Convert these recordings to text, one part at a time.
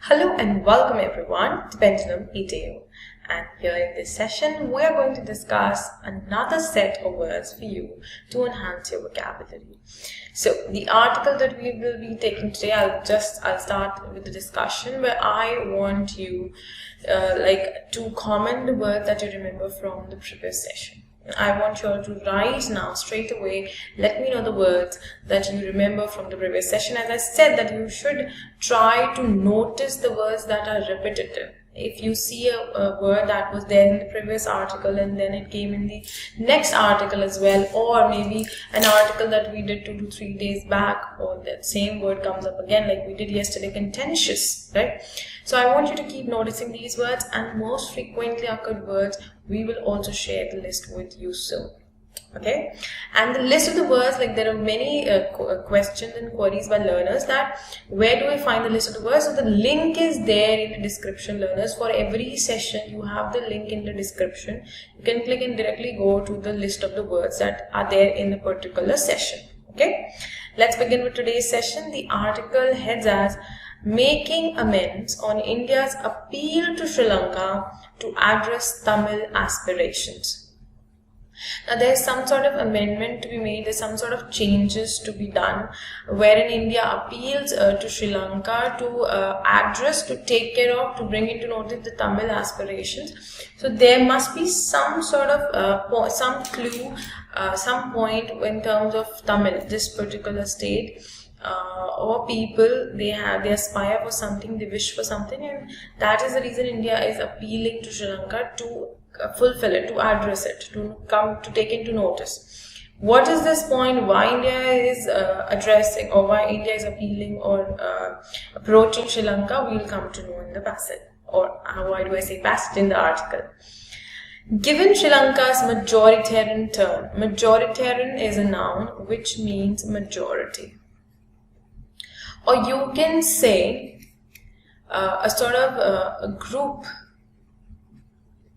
Hello and welcome everyone to PendulumEdu, and here in this session we are going to discuss another set of words for you to enhance your vocabulary. So the article that we will be taking today, I'll start with the discussion where I want you to comment the words that you remember from the previous session. I want you all to write now straight away. Let me know the words that you remember from the previous session. As I said, that you should try to notice the words that are repetitive. If you see a word that was there in the previous article and then it came in the next article as well, or maybe an article that we did 2 to 3 days back, or that same word comes up again like we did yesterday, contentious, right? So I want you to keep noticing these words, and most frequently occurred words we will also share the list with you soon. Okay, and the list of the words, like there are many questions and queries by learners that where do we find the list of the words. So the link is there in the description, learners. For every session you have the link in the description. You can click and directly go to the list of the words that are there in the particular session. Okay, let's begin with today's session. The article heads as Making Amends on India's Appeal to Sri Lanka to Address Tamil Aspirations. Now there is some sort of amendment to be made, there's some sort of changes to be done, wherein India appeals to Sri Lanka to address, to take care of, to bring into notice the Tamil aspirations. So there must be some sort of, some clue, some point in terms of Tamil, this particular state. Or people, they aspire for something, they wish for something, and that is the reason India is appealing to Sri Lanka to fulfill it, to address it, to take into notice. What is this point? Why India is addressing, or why India is appealing or approaching Sri Lanka? We will come to know in the passage, or why do I say passage, in the article. Given Sri Lanka's majoritarian turn, majoritarian is a noun which means majority. Or you can say a sort of a group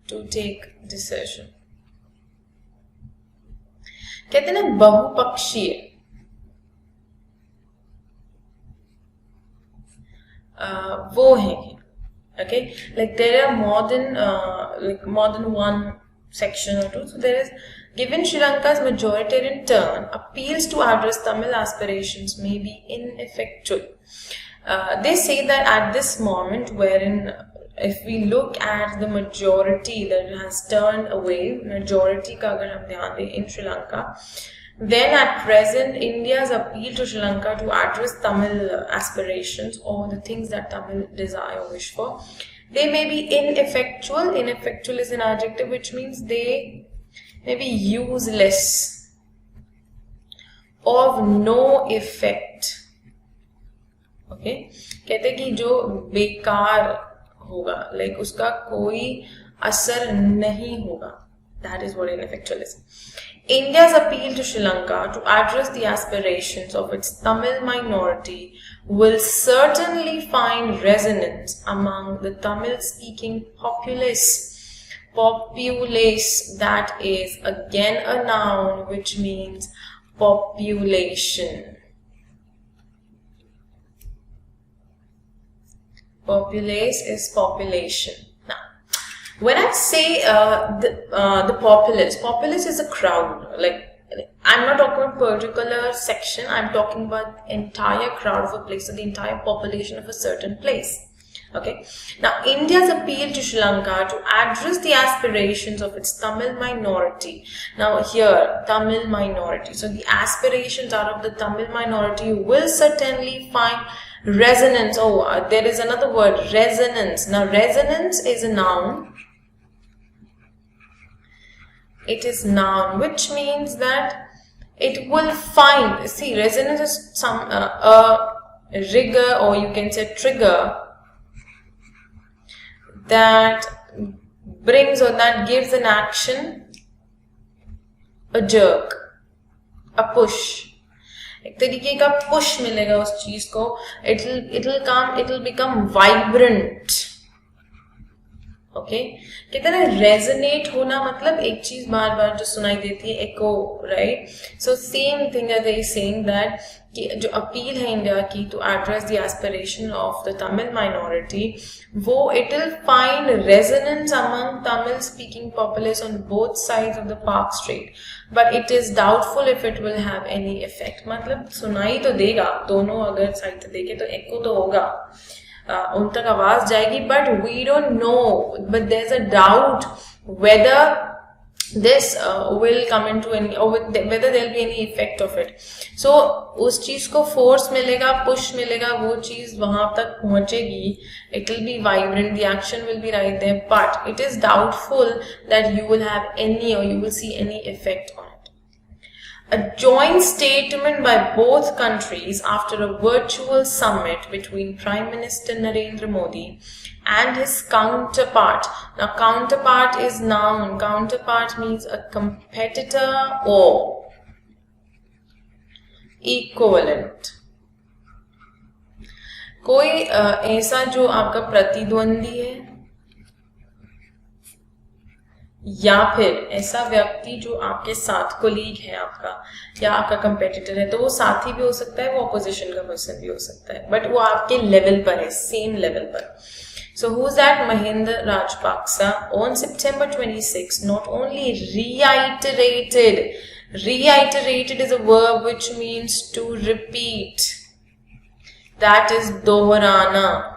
to take decision. कहते हैं ना बहुपक्षीय, वो है. Okay, like there are more than one section or two. So there is, given Sri Lanka's majoritarian turn, appeals to address Tamil aspirations may be ineffectual. They say that at this moment, wherein if we look at the majority that has turned away, majority ka agar hum dhyan dein in Sri Lanka, then at present India's appeal to Sri Lanka to address Tamil aspirations, or the things that Tamil desire or wish for, they may be ineffectual. Ineffectual is an adjective which means they may be useless, of no effect. Okay, कहते कि जो बेकार होगा, like उसका कोई असर नहीं होगा. That is what ineffectual is. India's appeal to Sri Lanka to address the aspirations of its Tamil minority will certainly find resonance among the Tamil-speaking populace. Populace, that is again a noun which means population. Populace is population. Now, when I say the populace is a crowd. Like, I'm not talking about particular section. I'm talking about the entire crowd of a place, or the entire population of a certain place. Okay. Now, India's appeal to Sri Lanka to address the aspirations of its Tamil minority. Now, here, Tamil minority. So, the aspirations out of the Tamil minority will certainly find resonance. Oh, there is another word, resonance. Now, resonance is a noun. It is noun, which means that it will find. See, resonance is some a rigor, or you can say trigger, that brings or that gives an action a jerk, a push. एक तरीके का push मिलेगा उस चीज को. It'll become vibrant. Okay, कहते हैं resonate होना मतलब एक चीज बार बार जो सुनाई देती है, echo, right? So same thing as they saying that कि जो अपील है इंडिया की to address the aspiration of the Tamil minority, वो it will find resonance among Tamil speaking populace on both sides of the Park Strait, but it is doubtful if it will have any effect. मतलब सुनाई तो देगा, दोनों अगर side से देखे तो echo तो होगा, उन तक आवाज जाएगी, but we don't know, but there's a doubt whether this will come into any, or whether there will be any effect of it. So उस चीज को force मिलेगा, push मिलेगा, वो चीज वहां तक पहुंचेगी, it will be vibrant, the action will be right there, but it is doubtful that you will have any, or you will see any effect on it. A joint statement by both countries after a virtual summit between Prime Minister Narendra Modi and his counterpart. Now, counterpart is noun. Counterpart means a competitor or equivalent. कोई ऐसा जो आपका प्रतिद्वंदी है, या फिर ऐसा व्यक्ति जो आपके साथ कोलीग है आपका, या आपका कंपेटिटर है, तो वो साथी भी हो सकता है, वो ऑपोजिशन का पर्सन भी हो सकता है, बट वो आपके लेवल पर है, सेम लेवल पर. So who's that? Mahinda Rajapaksa on September 26 not only reiterated is a verb which means to repeat, that is doharana.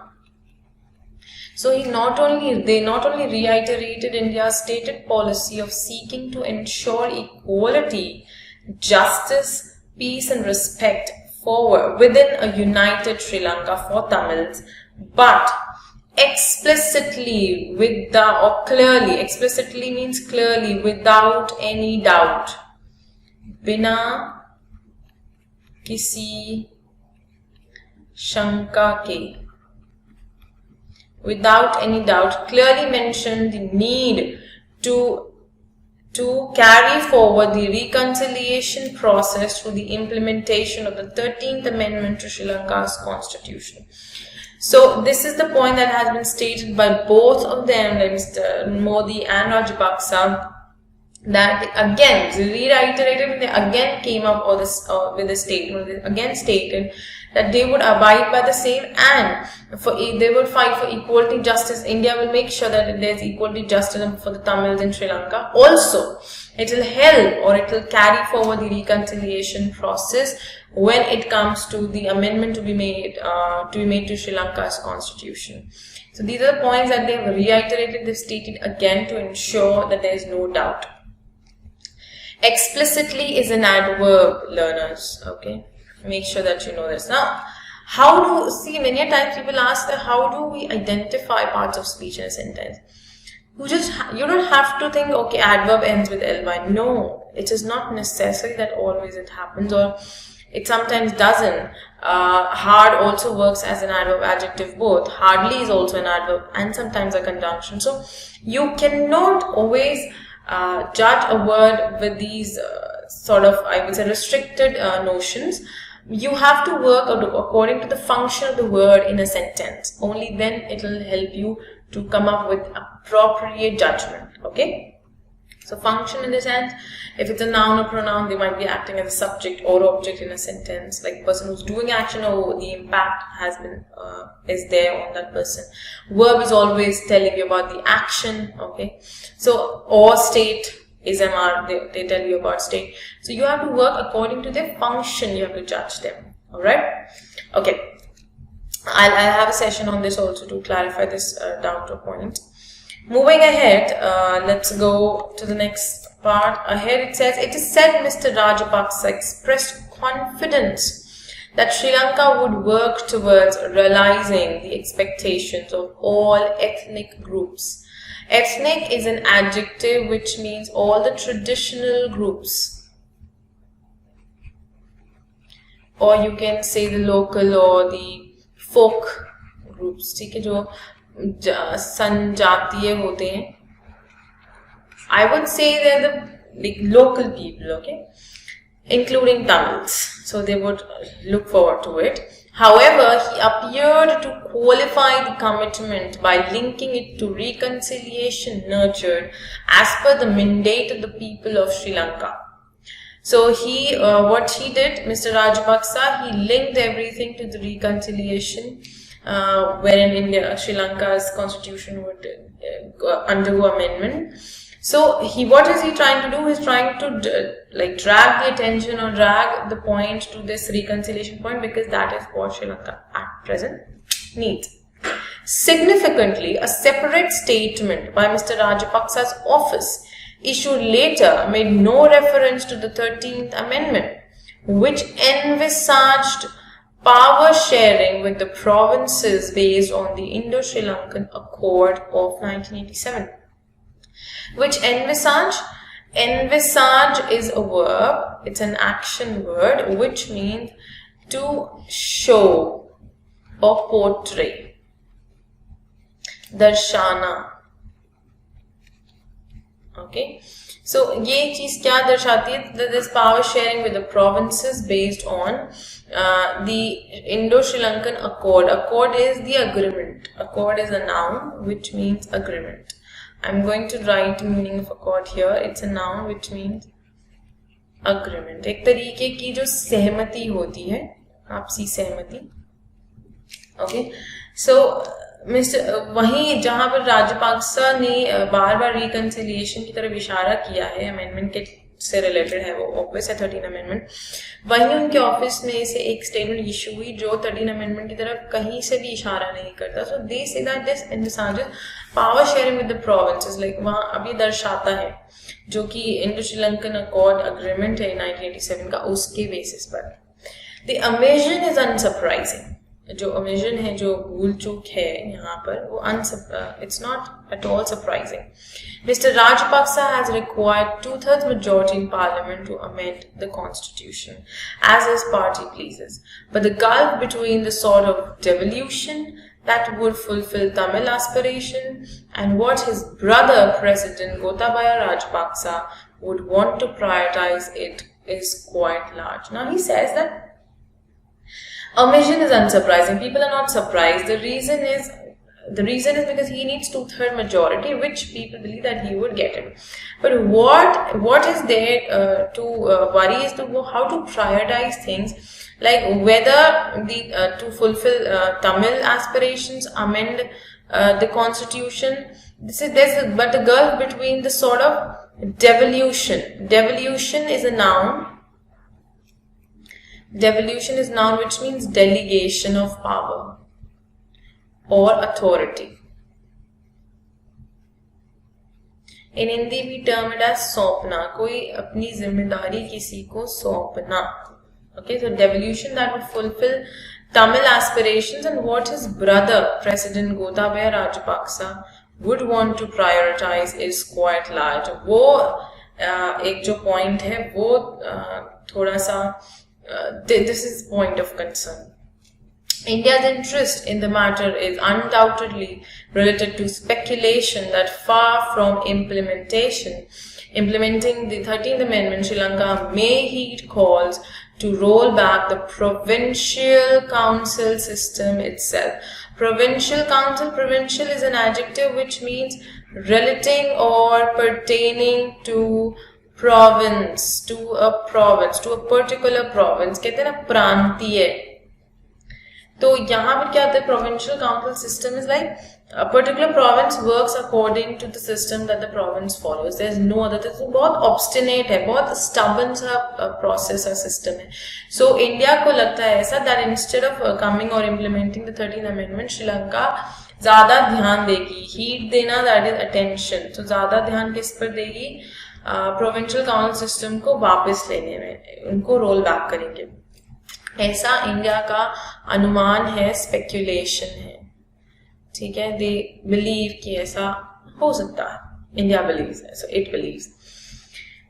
So they not only reiterated India's stated policy of seeking to ensure equality, justice, peace and respect within a united Sri Lanka for Tamils, but explicitly clearly, explicitly means clearly, without any doubt, बिना किसी शंका के, without any doubt, clearly mentioned the need to carry forward the reconciliation process through the implementation of the 13th Amendment to Sri Lanka's constitution. So this is the point that has been stated by both of them, Mr. Modi and Rajapaksa, that again reiterated, when they again came up with a statement, they again stated that they would abide by the same, and they would fight for equality, justice. India will make sure that there is equality, justice for the Tamils in Sri Lanka. Also, it will help, or it will carry forward the reconciliation process when it comes to the amendment to be made to Sri Lanka's constitution. So these are the points that they have reiterated, they've stated again to ensure that there is no doubt. Explicitly is an adverb, learners. Okay, make sure that you know this. Now, many times people ask that how do we identify parts of speech in a sentence? You don't have to think, okay, adverb ends with ly. No, it is not necessary that always it happens, or it sometimes doesn't. Hard also works as an adverb, adjective both. Hardly is also an adverb and sometimes a conjunction. So you cannot always judge a word with these sort of, I would say, restricted notions. You have to work according to the function of the word in a sentence. Only then it will help you to come up with appropriate judgment. Okay? So function in the sense, if it's a noun or pronoun, they might be acting as a subject or object in a sentence, like person who's doing action, or the impact has been is there on that person. Verb is always telling you about the action. Okay, so or state is MR, they tell you about state. So you have to work according to their function. You have to judge them. All right. Okay, I'll have a session on this also to clarify this doubt or point. Moving ahead, let's go to the next part. Ahead it says, it is said Mr. Rajapaksa expressed confidence that Sri Lanka would work towards realizing the expectations of all ethnic groups. Ethnic is an adjective which means all the traditional groups, or you can say the local or the folk groups. ठीक है, जो संजातीय होते हैं, I would say they're the local people, okay, including Tamils. So they would look forward to it. However, he appeared to qualify the commitment by linking it to reconciliation nurtured as per the mandate of the people of Sri Lanka. So he, what he did, Mr. Rajapaksa, he linked everything to the reconciliation, wherein India, Sri Lanka's constitution would undergo amendment. So what is he trying to do? He's trying to like drag the attention or drag the point to this reconciliation point, because that is what Sri Lanka at present needs. Significantly, a separate statement by Mr. Rajapaksa's office issued later made no reference to the 13th Amendment, which envisaged power sharing with the provinces based on the Indo-Sri Lankan Accord of 1987. Which envisage is a verb, it's an action word, which means to show or portray. Darshana. Okay, so ये चीज क्या दर्शाती है? That this power sharing with the provinces based on the Indo-Sri Lankan Accord. Accord is the agreement. Accord is a noun which means agreement. I'm going to write the meaning of accord here. It's a noun which means agreement. एक तरीके की जो सहमति होती है, आपसी सहमति. Okay, so वहीं जहां पर राजपाक्सा ने बार बार रिकंसिलिएशन की तरफ इशारा किया है, अमेंडमेंट के से रिलेटेड है, वो ऑब्वियस है 13 अमेंडमेंट, वहीं उनके ऑफिस में से एक स्टेटमेंट इशू हुई जो 13 अमेंडमेंट की तरफ कहीं से भी इशारा नहीं करता. So they say that this envisages power sharing with the provinces, like वहां अब ये दर्शाता है जो कि इंडो श्रीलंकन अकॉर्ड अग्रीमेंट है 1987 का, उसके बेसिस पर. The Amazon is unsurprising. जो अमेजन है, जो भूल चूक है यहाँ पर, वो it's not at all surprising. Mr. Rajapaksa has required 2/3 majority in parliament to amend the constitution as his party pleases. But the gulf between the sort of devolution that would fulfill Tamil aspiration and what his brother President Gotabaya Rajapaksa would want to prioritize it is quite large. Now he says that omission is unsurprising. People are not surprised. The reason is because he needs 2/3 majority, which people believe that he would get it. But what is there to worry is how to prioritize things, like whether to fulfill Tamil aspirations, amend the constitution. But the gulf between the sort of devolution. Devolution is a noun. Devolution is noun which means delegation of power or authority. In Hindi we term it as सौंपना, कोई अपनी जिम्मेदारी किसी को सौंपना. Okay, so devolution that would fulfill Tamil aspirations and what his brother President Gotabaya Rajapaksa would want to prioritize is quite large. वो एक जो point है वो थोड़ा सा this is point of concern. India's interest in the matter is undoubtedly related to speculation that far from implementing the 13th Amendment, Sri Lanka may heed calls to roll back the provincial council system itself. Provincial is an adjective which means relating or pertaining to province, to a particular province. कहते हैं ना प्रांतीय. तो यहाँ पर क्या होता है? Provincial council system is like a particular province works according to the system that the province follows. There is no other. तो बहुत obstinate है, बहुत stubborn सा process और system है. So India को लगता है ऐसा that instead of coming or implementing the 13th Amendment, Sri Lanka ज़्यादा ध्यान देगी. Heed देना, that is attention. तो ज़्यादा ध्यान किस पर देगी? प्रोविंशियल काउंसिल सिस्टम को वापस लेने में, उनको रोल बैक करेंगे. ऐसा इंडिया का अनुमान है, स्पेक्यूलेशन है. ठीक है, दे बिलीव कि ऐसा हो सकता है. India believes, so it believes.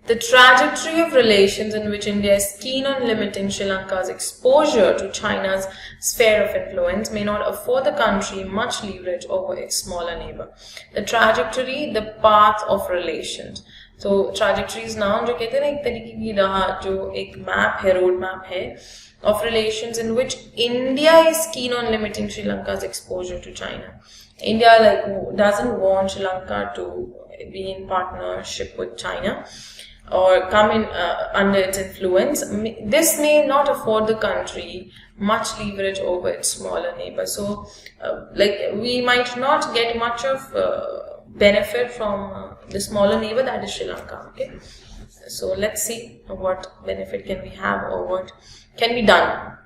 The trajectory of relations in which India is keen on limiting Sri Lanka's exposure to China's sphere of influence may not afford the country much leverage over its smaller neighbor. The trajectory, the path of relations. So trajectory is noun जो कहते हैं ना एक तरीके की राह, जो एक मैप है, रोड मैप है of relations in which India is keen on limiting Sri Lanka's exposure to China. India doesn't want Sri Lanka to be in partnership with China. or come in under its influence, this may not afford the country much leverage over its smaller neighbor. So like we might not get much of benefit from the smaller neighbor, that is Sri Lanka. Okay, so let's see what benefit can we have or what can be done.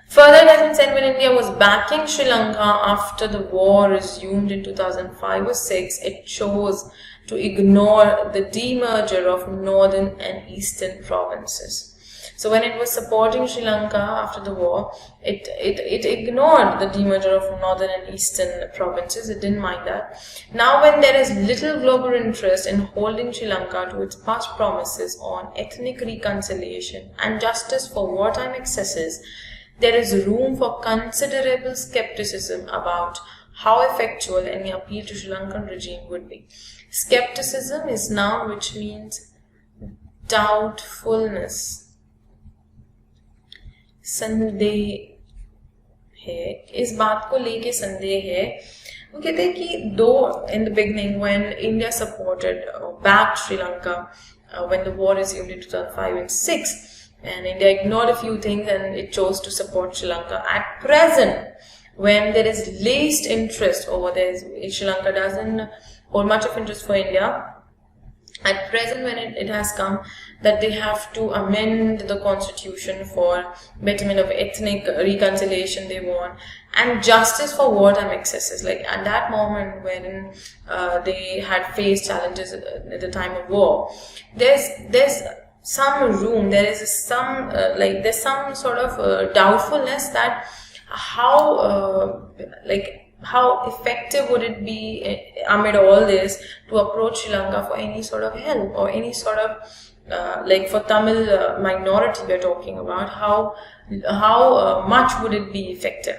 Further, it has been said when India was backing Sri Lanka after the war resumed in 2005 or 6, it chose to ignore the demerger of northern and eastern provinces. So when it was supporting Sri Lanka after the war, it ignored the demerger of northern and eastern provinces. It didn't mind that. Now when there is little global interest in holding Sri Lanka to its past promises on ethnic reconciliation and justice for wartime excesses, there is room for considerable skepticism about how effectual any appeal to Sri Lankan regime would be. Skepticism is noun which means doubtfulness. संदेह है, इस बात को लेके संदेह है. वो कहते हैं कि though in the beginning when India supported backed Sri Lanka when the war resumed in 2005 and 6, and India ignored a few things and it chose to support Sri Lanka. At present, when there is least interest over there, Sri Lanka doesn't hold much of interest for India. At present, when it has come that they have to amend the constitution for betterment of ethnic reconciliation they want, and justice for wartime excesses. Like at that moment when they had faced challenges at the time of war, there's some room, there's some sort of doubtfulness that how effective would it be amid all this to approach Sri Lanka for any sort of help or any sort of like for Tamil minority we're talking about, how much would it be effective?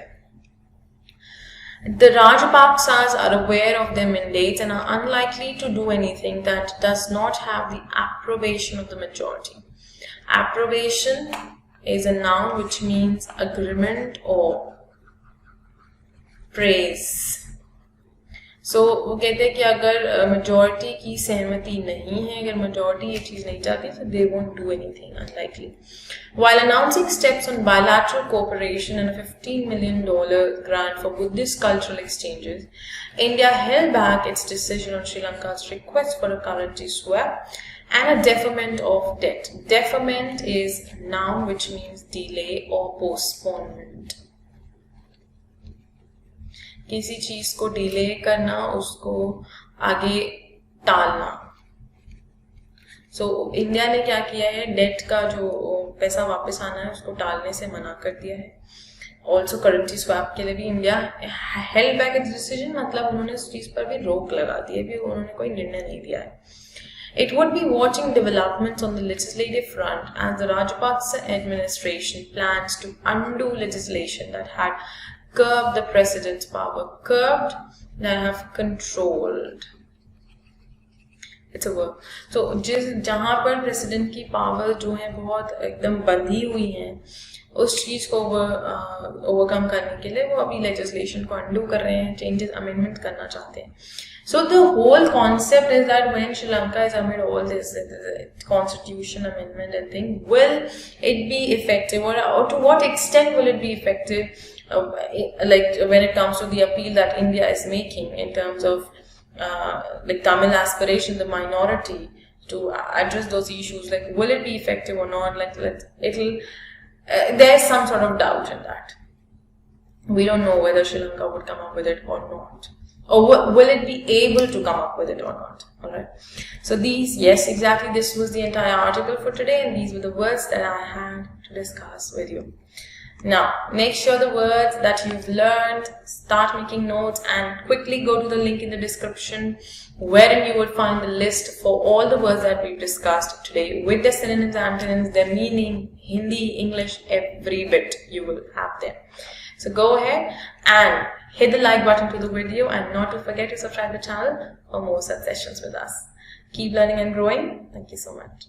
The Rajapaksas are aware of their mandates and are unlikely to do anything that does not have the approbation of the majority. Approbation is a noun which means agreement or praise. So वो कहते हैं कि अगर majority की सहमति नहीं है, अगर majority ये चीज़ नहीं चाहती, so they won't do anything, unlikely. While announcing steps on bilateral cooperation and a $15 million grant for Buddhist cultural exchanges, India held back its decision on Sri Lanka's request for a currency swap and a deferment of debt. Deferment is a noun which means delay or postponement. किसी चीज को delay करना, उसको आगे टालना. So India ने क्या किया है, डेट का जो पैसा वापस आना है उसको टालने से मना कर दिया है. ऑल्सो करेंसी स्वैप के लिए भी India held back it's decision, मतलब उन्होंने उस चीज पर भी रोक लगा दी है, भी उन्होंने कोई निर्णय नहीं दिया है. It would be watching developments on the legislative front as the Rajapaksa administration plans to undo legislation that had curbed the president's power. Curbed, that have controlled. It's a verb. So जहाँ पर president की power जो है बहुत एकदम बंधी हुई है, उस चीज को overcome करने के लिए वो अभी legislation को undo कर रहे हैं, changes, amendment करना चाहते हैं. So the whole concept is that when Sri Lanka is amid all this constitution amendment and thing, will it be effective, or to what extent will it be effective? Like when it comes to the appeal that India is making in terms of like Tamil aspiration, the minority, to address those issues, like will it be effective or not? Like there's some sort of doubt in that. We don't know whether Sri Lanka would come up with it or not, or will it be able to come up with it or not. All right. So yes, exactly, this was the entire article for today, and these were the words that I had to discuss with you. Now, make sure the words that you've learned, start making notes, and quickly go to the link in the description wherein you will find the list for all the words that we've discussed today with their synonyms, antonyms, their meaning, Hindi, English, every bit you will have them. So go ahead and hit the like button to the video, and not to forget to subscribe to the channel for more such sessions with us. Keep learning and growing. Thank you so much.